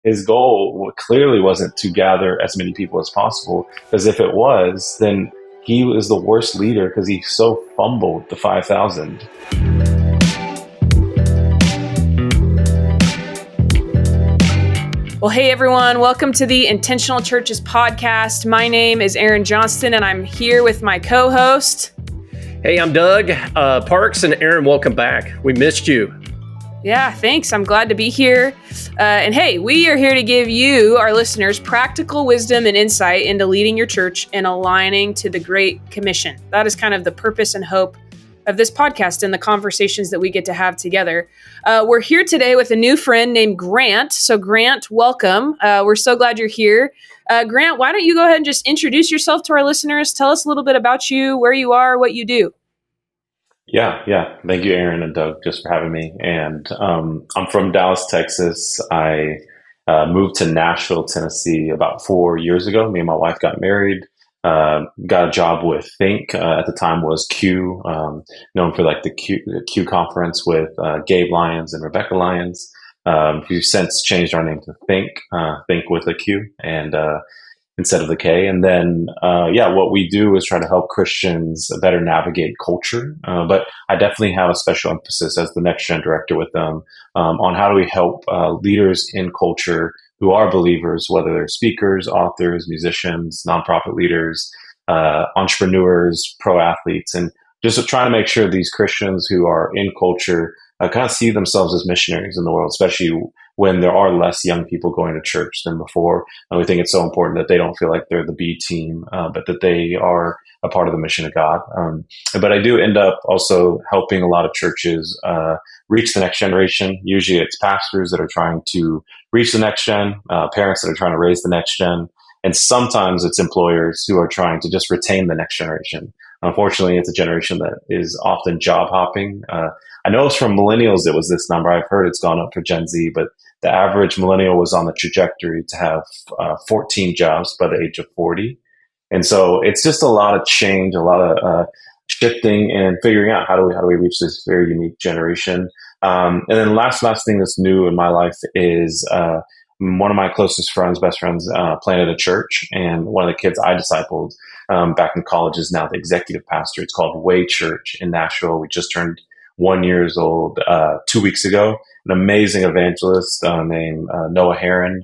his goal clearly wasn't to gather as many people as possible, because if it was, then he was the worst leader because he so fumbled the 5,000. Well, hey everyone, welcome to the Intentional Churches podcast. My name is Erin Johnston and I'm here with my co-host. Hey, I'm Doug. Parks and Erin, welcome back. We missed you. Yeah, thanks. I'm glad to be here. And hey, we are here to give you, our listeners, practical wisdom and insight into leading your church and aligning to the Great Commission. That is kind of the purpose and hope of this podcast and the conversations that we get to have together. We're here today with a new friend named Grant. So Grant, welcome. We're so glad you're here. Grant, why don't you go ahead and just introduce yourself to our listeners? Tell us a little bit about you, where you are, what you do. Yeah. Thank you, Erin and Doug, just for having me. And I'm from Dallas, Texas. I moved to Nashville, Tennessee about 4 years ago. Me and my wife got married. Got a job with Think. At the time was Q, known for like the Q conference with Gabe Lyons and Rebecca Lyons. We've since changed our name to Think, Think with a Q and instead of the K. And then, what we do is try to help Christians better navigate culture. But I definitely have a special emphasis as the Next Gen director with them on how do we help leaders in culture who are believers, whether they're speakers, authors, musicians, nonprofit leaders, entrepreneurs, pro athletes, and just trying to make sure these Christians who are in culture kind of see themselves as missionaries in the world, especially when there are less young people going to church than before. And we think it's so important that they don't feel like they're the B team, but that they are a part of the mission of God. But I do end up also helping a lot of churches reach the next generation. Usually it's pastors that are trying to reach the next gen, parents that are trying to raise the next gen, and sometimes it's employers who are trying to just retain the next generation. Unfortunately, it's a generation that is often job hopping. I know it's from millennials, it was this number. I've heard it's gone up for Gen Z, but the average millennial was on the trajectory to have 14 jobs by the age of 40. And so it's just a lot of change, a lot of shifting and figuring out how do we reach this very unique generation. And then last thing that's new in my life is one of my closest friends, best friends, planted a church, and one of the kids I discipled back in college is now the executive pastor. It's called Way Church in Nashville. We just turned 1 year old 2 weeks ago. An amazing evangelist named Noah Heron.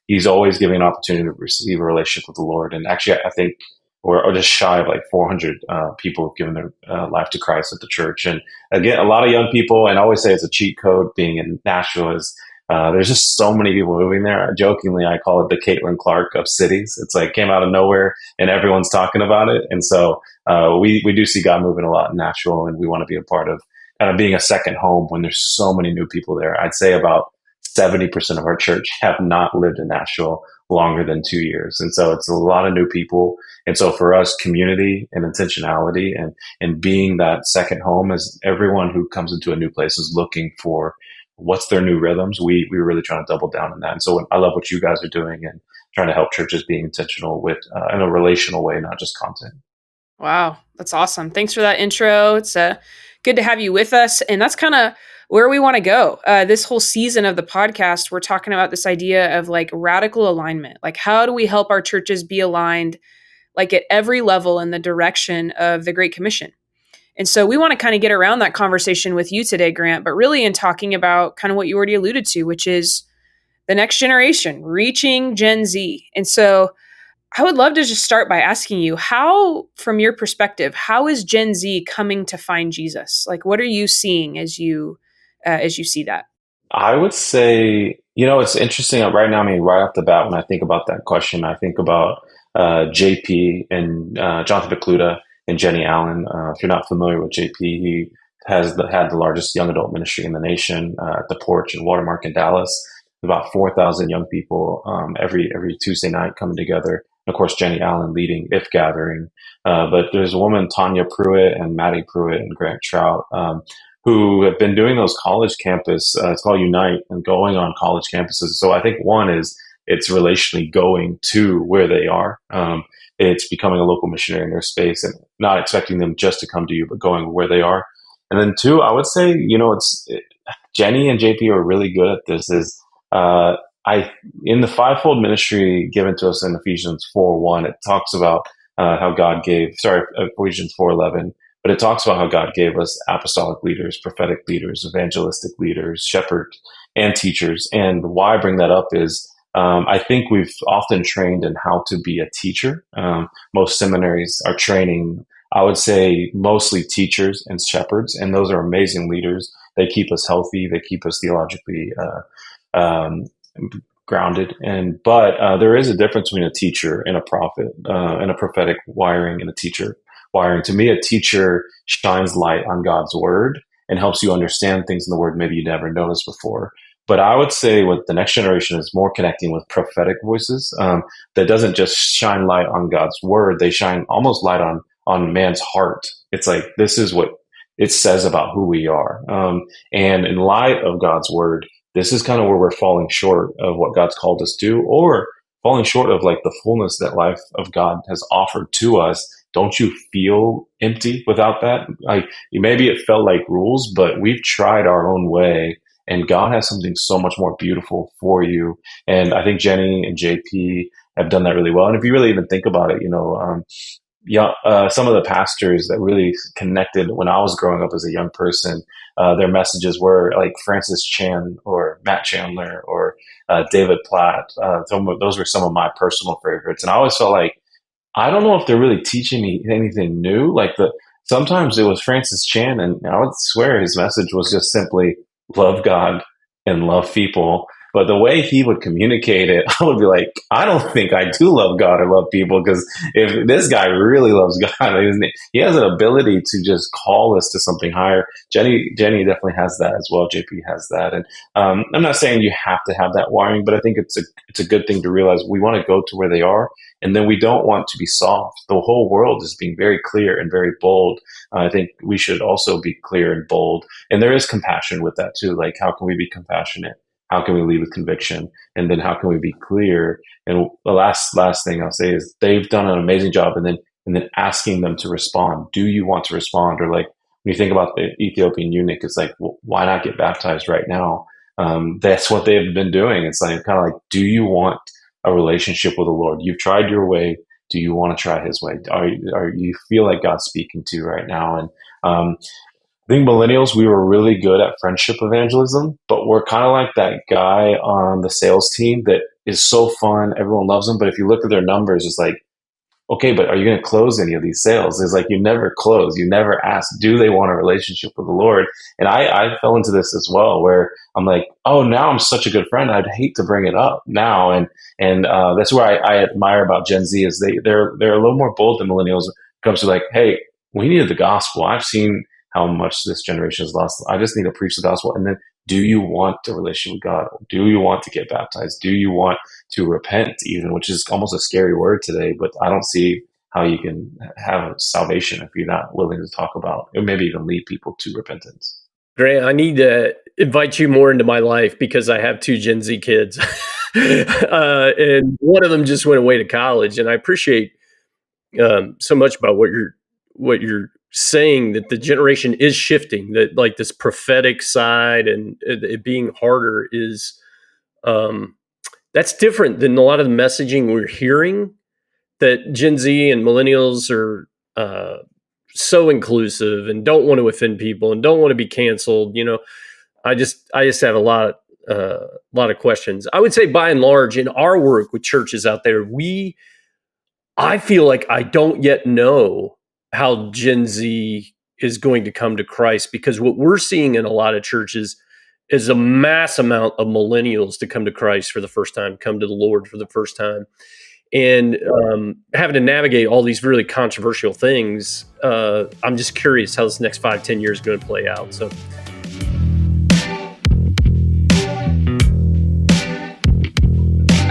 He's always giving an opportunity to receive a relationship with the Lord. And actually, I think we're just shy of like 400 people have given their life to Christ at the church. And again, a lot of young people, and I always say it's a cheat code being in Nashville is there's just so many people moving there. Jokingly, I call it the Caitlin Clark of cities. It's like came out of nowhere and everyone's talking about it. And so we do see God moving a lot in Nashville, and we want to be a part of kind of being a second home when there's so many new people there. I'd say about 70% of our church have not lived in Nashville longer than 2 years. And so it's a lot of new people. And so for us, community and intentionality and being that second home, as everyone who comes into a new place is looking for what's their new rhythms, we're really trying to double down on that. And so I love what you guys are doing and trying to help churches be intentional with in a relational way, not just content. Wow, that's awesome. Thanks for that intro. It's good to have you with us. And that's kind of where we want to go. This whole season of the podcast, we're talking about this idea of like radical alignment. Like, how do we help our churches be aligned, like at every level in the direction of the Great Commission? And so we want to kind of get around that conversation with you today, Grant, but really in talking about kind of what you already alluded to, which is the next generation, reaching Gen Z. And so I would love to just start by asking you, how, from your perspective, how is Gen Z coming to find Jesus? Like, what are you seeing as you see that? I would say, it's interesting right now. I mean, right off the bat, when I think about that question, I think about JP and Jonathan Pekluda and Jenny Allen. If you're not familiar with JP, he had the largest young adult ministry in the nation at the Porch and Watermark in Dallas. About 4,000 young people every Tuesday night coming together. And of course, Jenny Allen leading If Gathering. But there's a woman, Tanya Pruitt and Maddie Pruitt and Grant Trout, who have been doing those college campus, it's called Unite, and going on college campuses. So I think one is it's relationally going to where they are. It's becoming a local missionary in their space and not expecting them just to come to you, but going where they are. And then two, I would say, Jenny and JP are really good at this is in the fivefold ministry given to us in Ephesians 4:1, it talks about how God gave, Ephesians 4:11, but it talks about how God gave us apostolic leaders, prophetic leaders, evangelistic leaders, shepherds, and teachers. And why I bring that up is I think we've often trained in how to be a teacher. Most seminaries are training, I would say, mostly teachers and shepherds, and those are amazing leaders. They keep us healthy. They keep us theologically um, grounded. But there is a difference between a teacher and a prophet, and a prophetic wiring and a teacher wiring. To me, a teacher shines light on God's word and helps you understand things in the word maybe you never noticed before. But I would say what the next generation is more connecting with prophetic voices, that doesn't just shine light on God's word. They shine almost light on man's heart. It's like, this is what it says about who we are. And in light of God's word, this is kind of where we're falling short of what God's called us to, or falling short of like the fullness that life of God has offered to us. Don't you feel empty without that? Like, maybe it felt like rules, but we've tried our own way, and God has something so much more beautiful for you. And I think Jenny and JP have done that really well. And if you really even think about it, some of the pastors that really connected when I was growing up as a young person, their messages were like Francis Chan or Matt Chandler or David Platt. Those were some of my personal favorites. And I always felt like, I don't know if they're really teaching me anything new. Sometimes it was Francis Chan, and I would swear his message was just simply love God and love people. But the way he would communicate it, I would be like, I don't think I do love God or love people, because if this guy really loves God, he has an ability to just call us to something higher. Jenny definitely has that as well. JP has that. And I'm not saying you have to have that wiring, but I think it's a good thing to realize we want to go to where they are. And then we don't want to be soft. The whole world is being very clear and very bold. I think we should also be clear and bold. And there is compassion with that too. Like, how can we be compassionate? How can we lead with conviction? And then how can we be clear? And the last thing I'll say is they've done an amazing job. And then asking them to respond. Do you want to respond? Or like, when you think about the Ethiopian eunuch, it's like, well, why not get baptized right now? That's what they've been doing. It's like, kind of like, do you want a relationship with the Lord? You've tried your way. Do you want to try his way? Are you feel like God's speaking to you right now? And I think millennials, we were really good at friendship evangelism, but we're kind of like that guy on the sales team that is so fun. Everyone loves them. But if you look at their numbers, it's like, okay, but are you going to close any of these sales? It's like, you never close. You never ask, do they want a relationship with the Lord? And I fell into this as well, where I'm like, oh, now I'm such a good friend. I'd hate to bring it up now. And that's where I admire about Gen Z is they're a little more bold than millennials when it comes to like, hey, we needed the gospel. I've seen how much this generation has lost. I just need to preach the gospel. And then, do you want a relationship with God? Do you want to get baptized? Do you want to repent even, which is almost a scary word today, but I don't see how you can have salvation if you're not willing to talk about, or maybe even lead people to repentance. Grant, I need to invite you more into my life because I have 2 Gen Z kids. And one of them just went away to college. And I appreciate so much about what you're saying, that the generation is shifting, that like this prophetic side and it being harder is that's different than a lot of the messaging we're hearing, that Gen Z and millennials are so inclusive and don't want to offend people and don't want to be canceled. I just have a lot of questions. I would say by and large in our work with churches out there, I feel like I don't yet know how Gen Z is going to come to Christ, because what we're seeing in a lot of churches is a mass amount of millennials to come to Christ for the first time, come to the Lord for the first time. And having to navigate all these really controversial things, I'm just curious how this next 5-10 years is going to play out. So,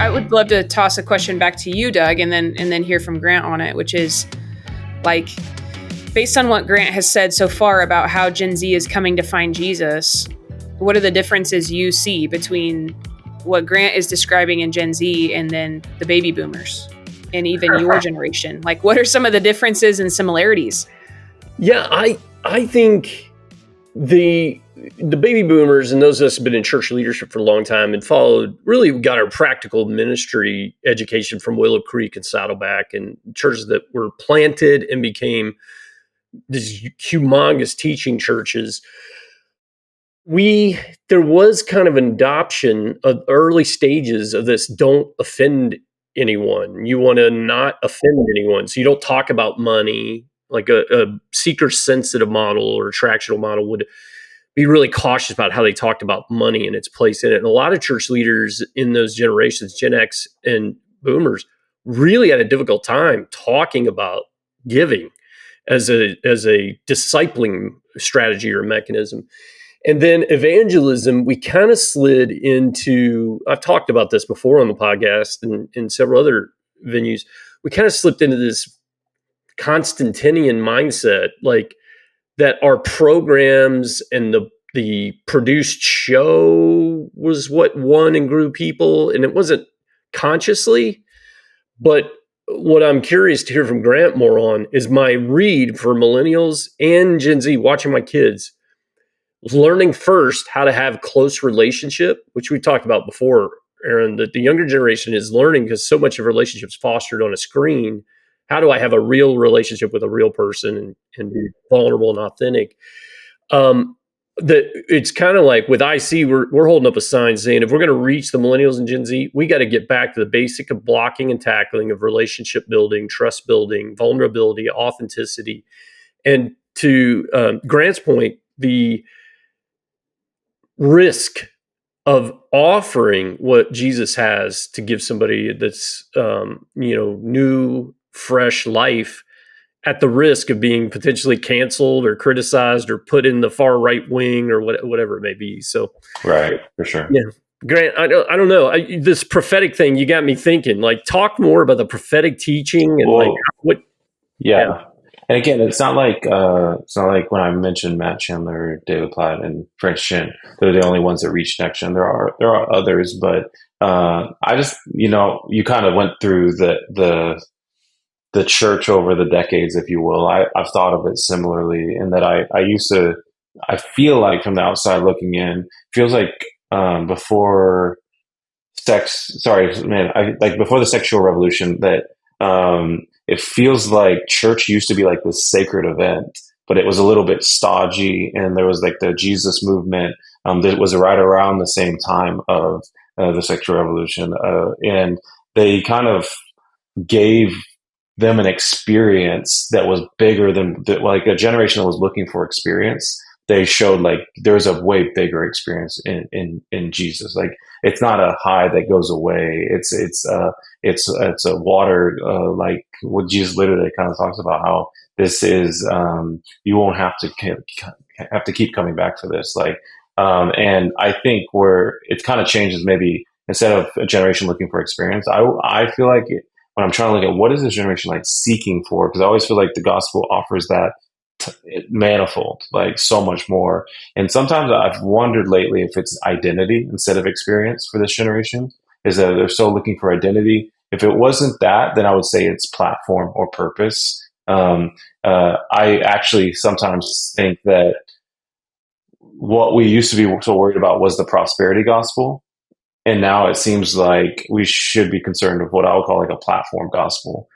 I would love to toss a question back to you, Doug, and then hear from Grant on it, which is like, based on what Grant has said so far about how Gen Z is coming to find Jesus, what are the differences you see between what Grant is describing in Gen Z and then the baby boomers and even your generation? Like, what are some of the differences and similarities? Yeah, I think the the baby boomers and those of us who've been in church leadership for a long time and really got our practical ministry education from Willow Creek and Saddleback, and churches that were planted and became these humongous teaching churches. There was kind of an adoption of early stages of this: don't offend anyone. You want to not offend anyone, so you don't talk about money. Like a seeker-sensitive model or attractional model would be really cautious about how they talked about money and its place in it. And a lot of church leaders in those generations, Gen X and Boomers, really had a difficult time talking about giving as a discipling strategy or mechanism. And then evangelism, we kind of slid into, I've talked about this before on the podcast and in several other venues, we kind of slipped into this Constantinian mindset, like that our programs and the produced show was what won and grew people. And it wasn't consciously, but what I'm curious to hear from Grant more on is my read for millennials and Gen Z watching my kids, learning first how to have close relationship, which we talked about before, Aaron, that the younger generation is learning because so much of relationships fostered on a screen. How do I have a real relationship with a real person and be vulnerable and authentic? That it's kind of like with IC, we're holding up a sign saying if we're going to reach the millennials and Gen Z, we got to get back to the basic of blocking and tackling of relationship building, trust building, vulnerability, authenticity. And to Grant's point, the risk of offering what Jesus has to give somebody that's new, fresh life, at the risk of being potentially canceled or criticized or put in the far right wing or whatever it may be. So, right, for sure. Yeah, Grant, I don't know. This prophetic thing, you got me thinking. Like, talk more about the prophetic teaching and like what. Yeah. And again, it's not like when I mentioned Matt Chandler, David Platt, and French Shin. They're the only ones that reach Next Gen. There are others, but I just you kind of went through the church over the decades, if you will. I've thought of it similarly in that I feel like from the outside looking in, feels like before before the sexual revolution, that it feels like church used to be like this sacred event, but it was a little bit stodgy, and there was like the Jesus movement that was right around the same time of the sexual revolution, and they kind of gave them an experience that was bigger than like a generation that was looking for experience. They showed like there's a way bigger experience in Jesus. Like it's not a high that goes away. It's a water, like what Jesus literally kind of talks about, how this is, you won't have to keep coming back for this. Like, and I think where it kind of changes, maybe instead of a generation looking for experience, I feel like when I'm trying to look at what is this generation like seeking for, because I always feel like the gospel offers that manifold, like so much more. And sometimes I've wondered lately if it's identity instead of experience for this generation, is that they're so looking for identity. If it wasn't that, then I would say it's platform or purpose. I actually sometimes think that what we used to be so worried about was the prosperity gospel. And now it seems like we should be concerned with what I would call like a platform gospel,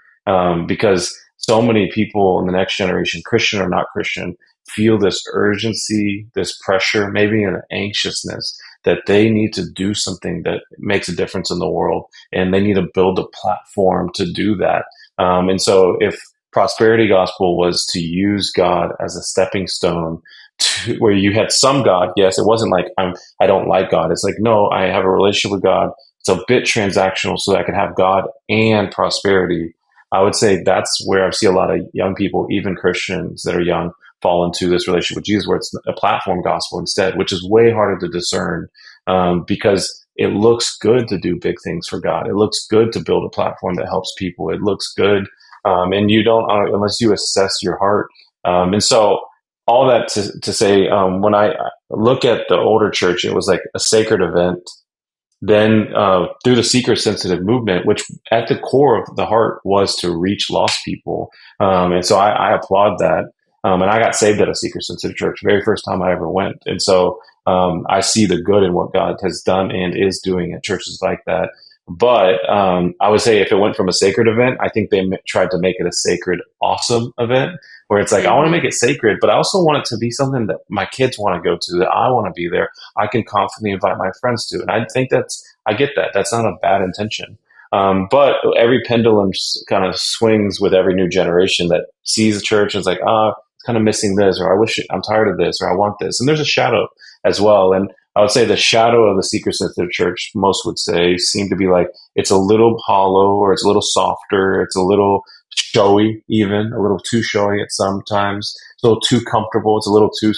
because so many people in the next generation, Christian or not Christian, feel this urgency, this pressure, maybe an anxiousness that they need to do something that makes a difference in the world, and they need to build a platform to do that. And so if prosperity gospel was to use God as a stepping stone to where you had some God, yes, it wasn't like I don't like God. It's like, no, I have a relationship with God. It's a bit transactional so that I can have God and prosperity. I would say that's where I see a lot of young people, even Christians that are young, fall into this relationship with Jesus, where it's a platform gospel instead, which is way harder to discern, because it looks good to do big things for God. It looks good to build a platform that helps people. It looks good, and you don't unless you assess your heart. And so all that to say, when I look at the older church, it was like a sacred event. Then through the seeker-sensitive movement, which at the core of the heart was to reach lost people. And so I applaud that. And I got saved at a seeker-sensitive church, very first time I ever went. And so I see the good in what God has done and is doing at churches like that. But I would say if it went from a sacred event, I think they tried to make it a sacred, awesome event where it's like, I want to make it sacred, but I also want it to be something that my kids want to go to, that I want to be there. I can confidently invite my friends to. And I think I get that. That's not a bad intention. But every pendulum kind of swings with every new generation that sees a church and is like, it's kind of missing this, or I'm tired of this, or I want this. And there's a shadow as well. And I would say the shadow of the seeker-sensitive church, most would say, seem to be like it's a little hollow, or it's a little softer, it's a little showy, even a little too showy at sometimes. It's a little too comfortable. It's a little too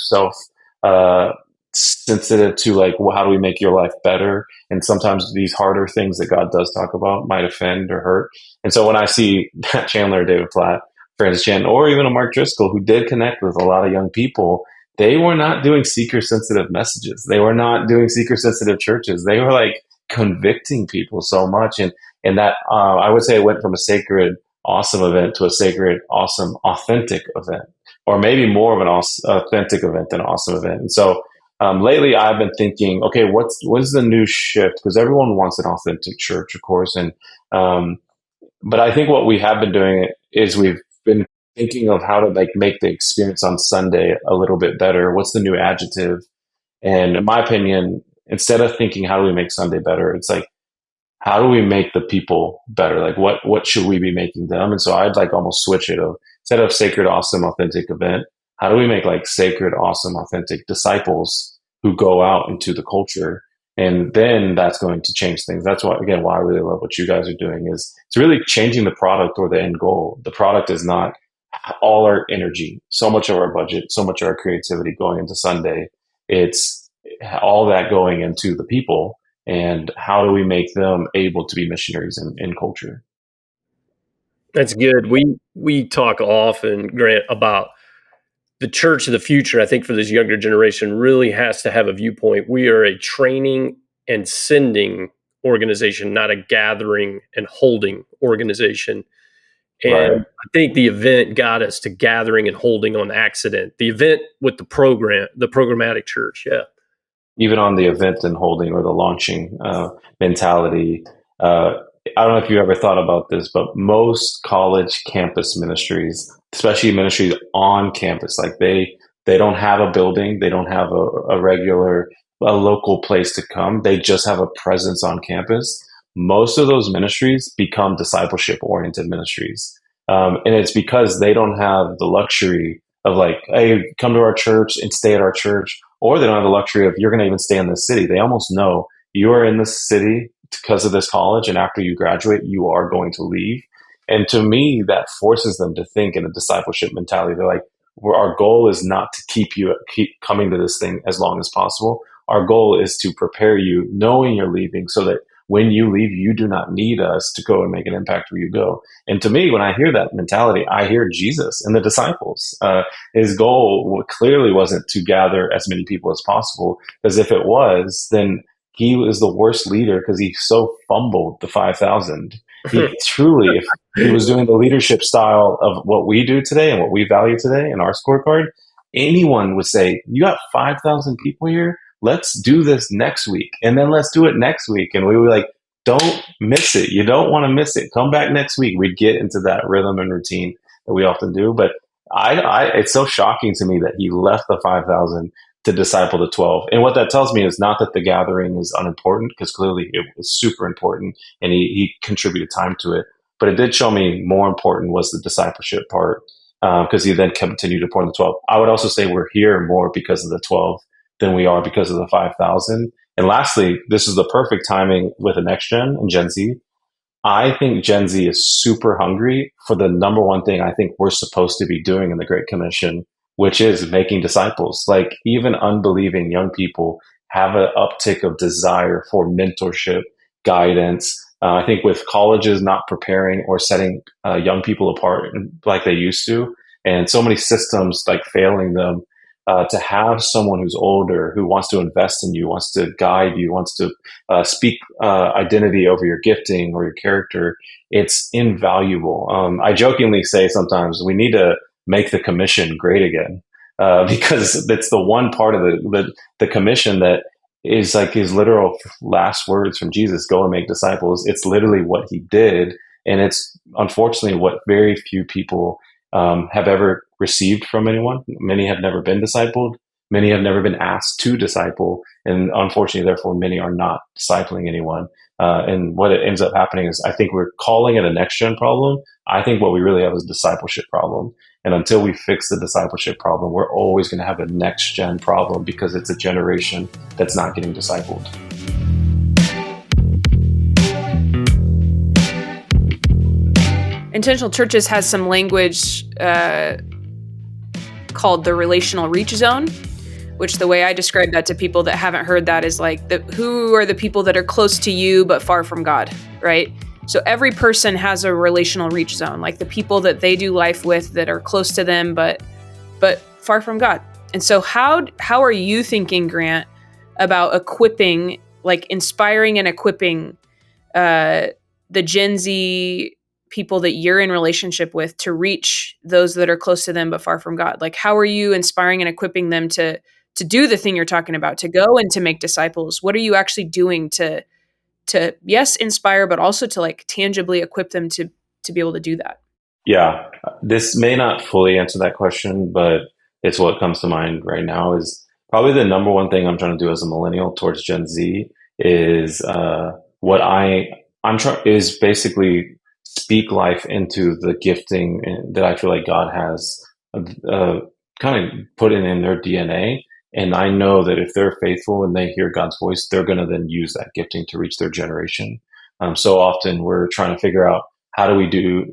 sensitive to like, well, how do we make your life better? And sometimes these harder things that God does talk about might offend or hurt. And so when I see Matt Chandler, David Platt, Francis Chan, or even a Mark Driscoll, who did connect with a lot of young people, they were not doing seeker-sensitive messages. They were not doing seeker-sensitive churches. They were like convicting people so much. And that, I would say it went from a sacred, awesome event to a sacred, awesome, authentic event, or maybe more of an authentic event than an awesome event. And so lately I've been thinking, okay, what is the new shift? Because everyone wants an authentic church, of course. And, but I think what we have been doing is we've been thinking of how to like make the experience on Sunday a little bit better. What's the new adjective? And in my opinion, instead of thinking how do we make Sunday better, it's like, how do we make the people better? Like what should we be making them? And so I'd like almost switch it of, instead of sacred, awesome, authentic event, how do we make like sacred, awesome, authentic disciples who go out into the culture? And then that's going to change things. That's why, again, why I really love what you guys are doing is it's really changing the product or the end goal. The product is not all our energy, so much of our budget, so much of our creativity going into Sunday. It's all that going into the people, and how do we make them able to be missionaries in culture? That's good. We talk often, Grant, about the church of the future. I think for this younger generation really has to have a viewpoint. We are a training and sending organization, not a gathering and holding organization. And Right. I think the event got us to gathering and holding on accident. The event with the programmatic church. Yeah. Even on the event and holding or the launching mentality. I don't know if you ever thought about this, but most college campus ministries, especially ministries on campus, like they don't have a building, they don't have a local place to come. They just have a presence on campus. Most of those ministries become discipleship oriented ministries. And it's because they don't have the luxury of like, hey, come to our church and stay at our church, or they don't have the luxury of you're going to even stay in this city. They almost know you are in this city because of this college, and after you graduate, you are going to leave. And to me, that forces them to think in a discipleship mentality. They're like, our goal is not to keep coming to this thing as long as possible. Our goal is to prepare you, knowing you're leaving, so that when you leave, you do not need us to go and make an impact where you go. And to me, when I hear that mentality, I hear Jesus and the disciples. His goal clearly wasn't to gather as many people as possible, because if it was, then he was the worst leader because he so fumbled the 5,000. He truly, if he was doing the leadership style of what we do today and what we value today in our scorecard, anyone would say, you got 5,000 people here? Let's do this next week. And then let's do it next week. And we were like, don't miss it. You don't want to miss it. Come back next week. We'd get into that rhythm and routine that we often do. But it's so shocking to me that he left the 5,000 to disciple the 12. And what that tells me is not that the gathering is unimportant, because clearly it was super important and he contributed time to it. But it did show me more important was the discipleship part, because he then continued to pour in the 12. I would also say we're here more because of the 12 than we are because of the 5,000. And lastly, this is the perfect timing with the next gen and Gen Z. I think Gen Z is super hungry for the number one thing I think we're supposed to be doing in the Great Commission, which is making disciples. Like even unbelieving young people have an uptick of desire for mentorship, guidance. I think with colleges not preparing or setting young people apart like they used to, and so many systems like failing them, to have someone who's older, who wants to invest in you, wants to guide you, wants to speak identity over your gifting or your character, it's invaluable. I jokingly say sometimes we need to make the commission great again. Because that's the one part of the commission that is like his literal last words from Jesus, go and make disciples. It's literally what he did. And it's unfortunately what very few people have ever received from anyone. Many have never been discipled. Many have never been asked to disciple. And unfortunately, therefore, many are not discipling anyone. And what it ends up happening is I think we're calling it a next gen problem. I think what we really have is a discipleship problem. And until we fix the discipleship problem, we're always going to have a next gen problem because it's a generation that's not getting discipled. Intentional Churches has some language called the relational reach zone, which the way I describe that to people that haven't heard that is like who are the people that are close to you but far from God, right? So every person has a relational reach zone, like the people that they do life with that are close to them but far from God. And so how are you thinking, Grant, about equipping, like inspiring and equipping the Gen Z people that you're in relationship with to reach those that are close to them but far from God? Like, how are you inspiring and equipping them to do the thing you're talking about, to go and to make disciples? What are you actually doing to yes, inspire, but also to like tangibly equip them to be able to do that? Yeah, this may not fully answer that question, but it's what comes to mind right now. Is probably the number one thing I'm trying to do as a millennial towards Gen Z is what I'm trying is basically speak life into the gifting that I feel like God has kind of put in their DNA. And I know that if they're faithful and they hear God's voice, they're going to then use that gifting to reach their generation. So often we're trying to figure out how do we do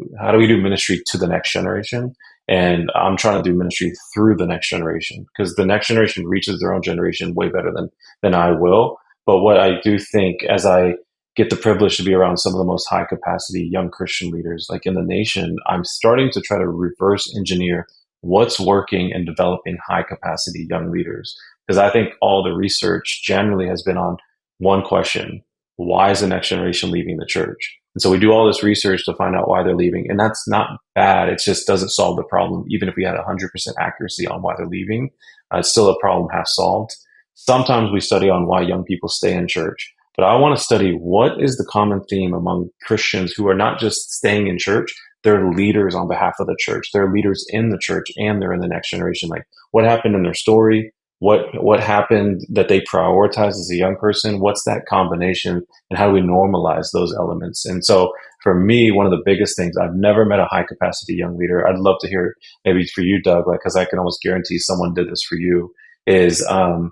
ministry to the next generation, and I'm trying to do ministry through the next generation because the next generation reaches their own generation way better than I will. But what I do think, as I get the privilege to be around some of the most high capacity young Christian leaders like in the nation, I'm starting to try to reverse engineer what's working in developing high capacity young leaders. Because I think all the research generally has been on one question: why is the next generation leaving the church? And so we do all this research to find out why they're leaving. And that's not bad. It just doesn't solve the problem. Even if we had 100% accuracy on why they're leaving, it's still a problem half solved. Sometimes we study on why young people stay in church. But I want to study what is the common theme among Christians who are not just staying in church, they're leaders on behalf of the church. They're leaders in the church and they're in the next generation. Like what happened in their story? What happened that they prioritized as a young person? What's that combination? And how do we normalize those elements? And so for me, one of the biggest things, I've never met a high capacity young leader. I'd love to hear maybe for you, Doug, like, cause I can almost guarantee someone did this for you is, I've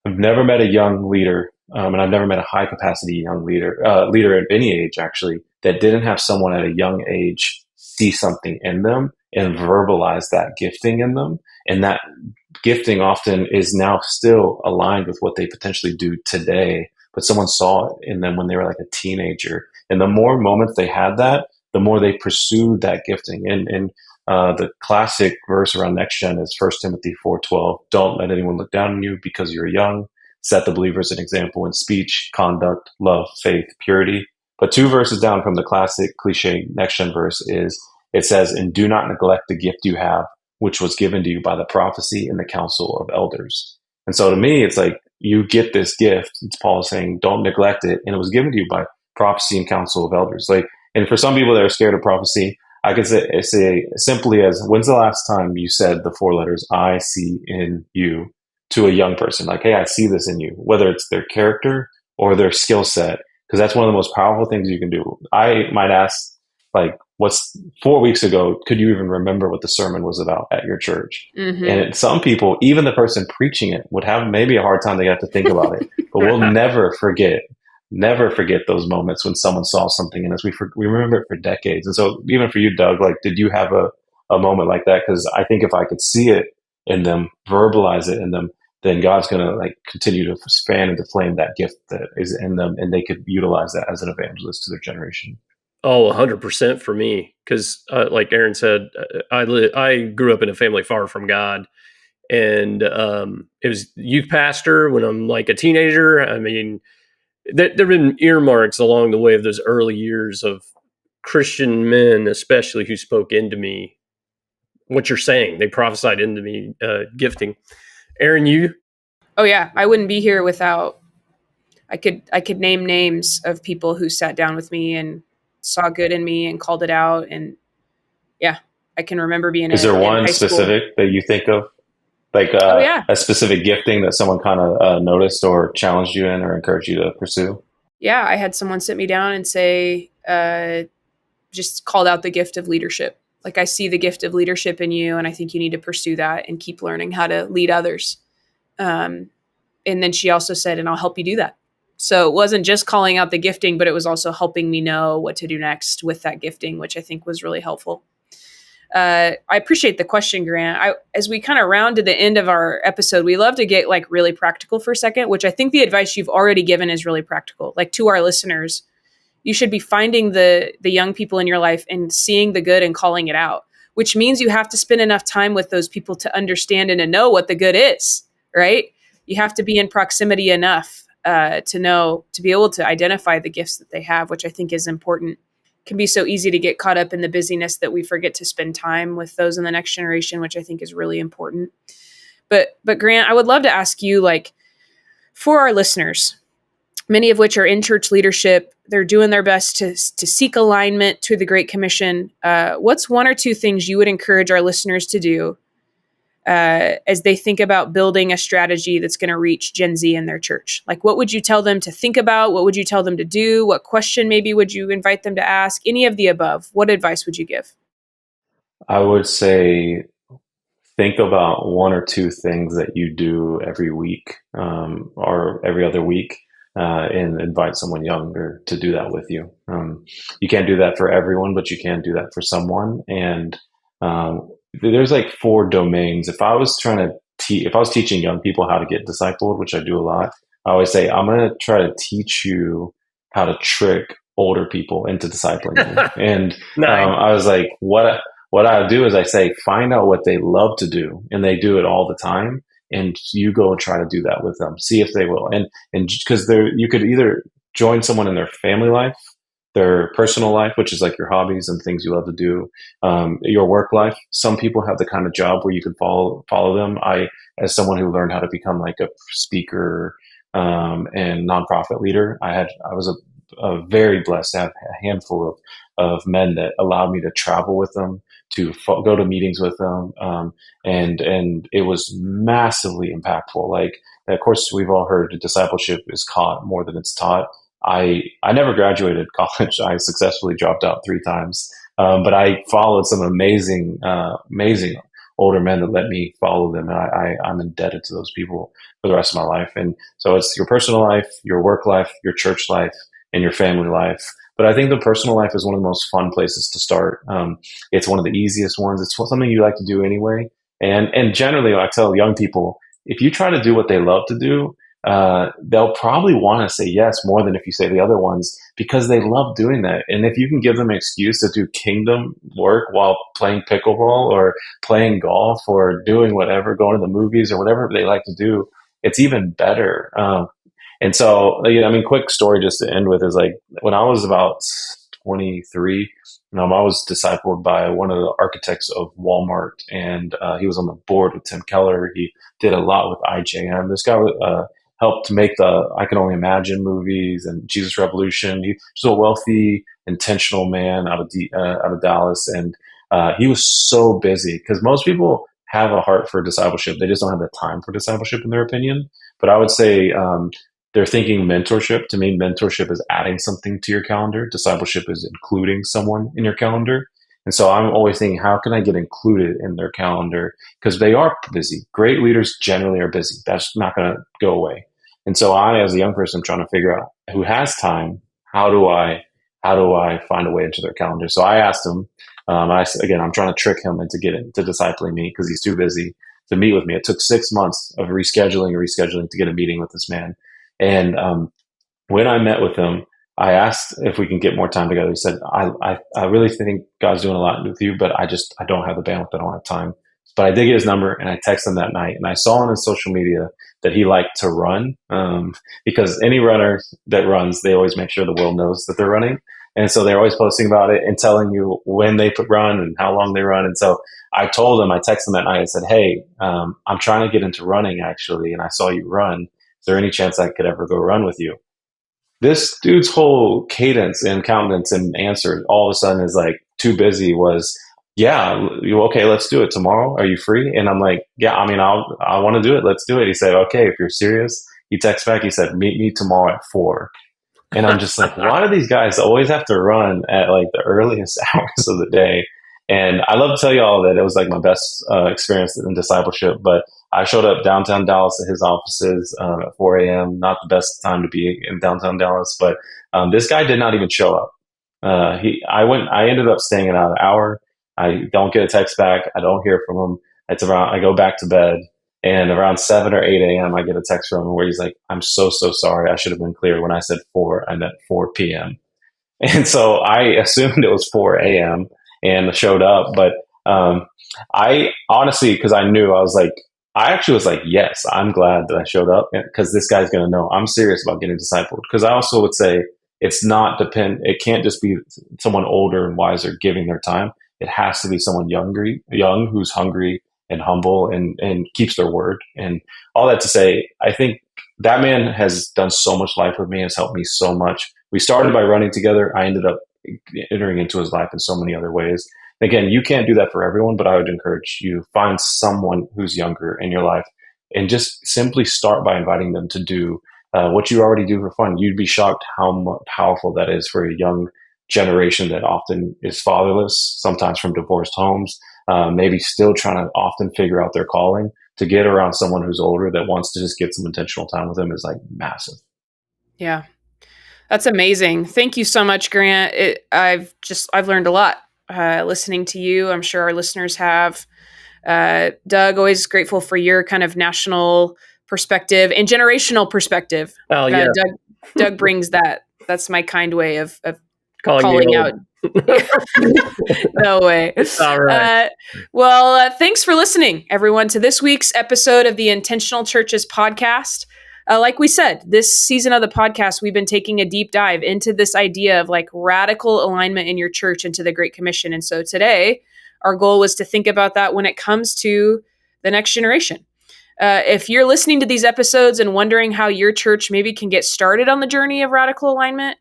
never met a young leader, and I've never met a high capacity young leader at any age actually, that didn't have someone at a young age see something in them and verbalize that gifting in them. And that gifting often is now still aligned with what they potentially do today, but someone saw it in them when they were like a teenager. And the more moments they had that, the more they pursued that gifting. And the classic verse around next gen is 1 Timothy 4:12. Don't let anyone look down on you because you're young. Set the believers an example in speech, conduct, love, faith, purity. But two verses down from the classic cliche next gen verse it says, and do not neglect the gift you have, which was given to you by the prophecy and the counsel of elders. And so to me, it's like you get this gift. It's Paul saying, don't neglect it. And it was given to you by prophecy and counsel of elders. Like, and for some people that are scared of prophecy, I could say simply as, when's the last time you said the four letters, I see in you, to a young person? Like, hey, I see this in you, whether it's their character or their skill set, because that's one of the most powerful things you can do. I might ask, like, 4 weeks ago, could you even remember what the sermon was about at your church? Mm-hmm. And some people, even the person preaching it, would have maybe a hard time. They have to think about it, but we'll never forget those moments when someone saw something in us. We remember it for decades. And so even for you, Doug, like, did you have a moment like that? Because I think if I could see it in them, verbalize it in them, then God's going to like continue to fan and to flame that gift that is in them, and they could utilize that as an evangelist to their generation. Oh, 100% for me. Because like Erin said, I grew up in a family far from God. And it was youth pastor when I'm like a teenager. I mean, there have been earmarks along the way of those early years of Christian men, especially, who spoke into me what you're saying. They prophesied into me gifting. Erin, you? Oh yeah, I wouldn't be here without. I could name names of people who sat down with me and saw good in me and called it out. And yeah, I can remember being Is there in one high school. specific that you think of, like Oh yeah, a specific gifting that someone kind of noticed or challenged you in or encouraged you to pursue? yeah. I had someone sit me down and say, just called out the gift of leadership. Like, I see the gift of leadership in you, and I think you need to pursue that and keep learning how to lead others. Um, and then she also said, and I'll help you do that. So it wasn't just calling out the gifting, but it was also helping me know what to do next with that gifting, which I think was really helpful. I appreciate the question, Grant. As we kind of round to the end of our episode, we love to get like really practical for a second, which I think the advice you've already given is really practical. Like, to our listeners, you should be finding the young people in your life and seeing the good and calling it out, which means you have to spend enough time with those people to understand and to know what the good is, right? You have to be in proximity enough to know, to be able to identify the gifts that they have, which I think is important. It can be so easy to get caught up in the busyness that we forget to spend time with those in the next generation, which I think is really important. But Grant, I would love to ask you, like, for our listeners, many of which are in church leadership, they're doing their best to seek alignment to the Great Commission. What's one or two things you would encourage our listeners to do as they think about building a strategy that's going to reach Gen Z in their church? Like, what would you tell them to think about? What would you tell them to do? What question maybe would you invite them to ask? Any of the above. What advice would you give? I would say think about one or two things that you do every week or every other week, and invite someone younger to do that with you. You can't do that for everyone, but you can do that for someone. And there's like 4 domains. If I was trying to if I was teaching young people how to get discipled, which I do a lot, I always say, I'm going to try to teach you how to trick older people into discipling you. And Nice. I was like, what I do is I say, find out what they love to do, and they do it all the time. And you go and try to do that with them. See if they will. And because you could either join someone in their family life, their personal life, which is like your hobbies and things you love to do, your work life. Some people have the kind of job where you can follow them. As someone who learned how to become like a speaker and nonprofit leader, I was a very blessed to have a handful of men that allowed me to travel with them, to go to meetings with them, and it was massively impactful. Like, of course, we've all heard discipleship is caught more than it's taught. I never graduated college. I successfully dropped out 3 times, but I followed some amazing older men that let me follow them, and I'm indebted to those people for the rest of my life. And so it's your personal life, your work life, your church life, and your family life. But I think the personal life is one of the most fun places to start. It's one of the easiest ones. It's something you like to do anyway. And generally, I tell young people, if you try to do what they love to do, they'll probably want to say yes more than if you say the other ones, because they love doing that. And if you can give them an excuse to do kingdom work while playing pickleball or playing golf or doing whatever, going to the movies or whatever they like to do, it's even better. And so, I mean, quick story just to end with is, like, when I was about 23, I was discipled by one of the architects of Walmart, and he was on the board with Tim Keller. He did a lot with IJM. This guy helped make the I Can Only Imagine movies and Jesus Revolution. He's a wealthy, intentional man out of Dallas, and he was so busy because most people have a heart for discipleship. They just don't have the time for discipleship, in their opinion. But I would say they're thinking mentorship. To me, mentorship is adding something to your calendar. Discipleship is including someone in your calendar. And so I'm always thinking, how can I get included in their calendar? Because they are busy. Great leaders generally are busy. That's not going to go away. And so I, as a young person, am trying to figure out who has time. How do I find a way into their calendar? So I asked him. I'm trying to trick him into discipling me because he's too busy to meet with me. It took 6 months of rescheduling to get a meeting with this man. And when I met with him, I asked if we can get more time together. He said, I really think God's doing a lot with you, but I don't have the bandwidth. I don't have time. But I did get his number, and I texted him that night. And I saw on his social media that he liked to run, because any runner that runs, they always make sure the world knows that they're running. And so they're always posting about it and telling you when they run and how long they run. And so I told him, I texted him that night. I said, hey, I'm trying to get into running actually, and I saw you run. Is there any chance I could ever go run with you? This dude's whole cadence and countenance and answer all of a sudden is like too busy was, yeah, okay, let's do it tomorrow. Are you free? And I'm like, yeah, I mean, I want to do it. Let's do it. He said, okay, if you're serious. He texts back. He said, meet me tomorrow at 4. And I'm just like, why do these guys always have to run at like the earliest hours of the day? And I love to tell you all that it was like my best experience in discipleship. But I showed up downtown Dallas at his offices at 4 a.m. Not the best time to be in downtown Dallas, but this guy did not even show up. I ended up staying about an hour. I don't get a text back. I don't hear from him. I go back to bed. And around 7 or 8 a.m., I get a text from him where he's like, I'm so sorry. I should have been clear. When I said 4, I meant 4 p.m. And so I assumed it was 4 a.m. and showed up. But I honestly, because I knew, I actually was like, yes, I'm glad that I showed up because this guy's going to know I'm serious about getting discipled. Because I also would say it can't just be someone older and wiser giving their time. It has to be someone young who's hungry and humble and keeps their word. And all that to say, I think that man has done so much life with me, has helped me so much. We started by running together. I ended up entering into his life in so many other ways. Again, you can't do that for everyone, but I would encourage you find someone who's younger in your life and just simply start by inviting them to do what you already do for fun. You'd be shocked how powerful that is for a young generation that often is fatherless, sometimes from divorced homes, maybe still trying to often figure out their calling. To get around someone who's older that wants to just get some intentional time with them is like massive. Yeah. That's amazing. Thank you so much, Grant. I've learned a lot listening to you. I'm sure our listeners have. Doug, always grateful for your kind of national perspective and generational perspective. Oh, yeah. Doug brings that. That's my kind way of calling out. No way. All right. Thanks for listening, everyone, to this week's episode of the Intentional Churches podcast. Like we said, this season of the podcast, we've been taking a deep dive into this idea of like radical alignment in your church into the Great Commission. And so today, our goal was to think about that when it comes to the next generation. If you're listening to these episodes and wondering how your church maybe can get started on the journey of radical alignment,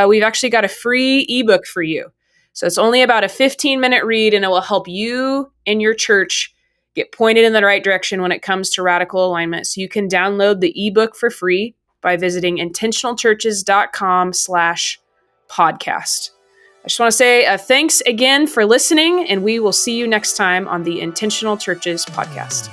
we've actually got a free ebook for you. So it's only about a 15-minute read, and it will help you and your church get pointed in the right direction when it comes to radical alignment. So you can download the ebook for free by visiting intentionalchurches.com/podcast. I just want to say thanks again for listening, and we will see you next time on the Intentional Churches podcast.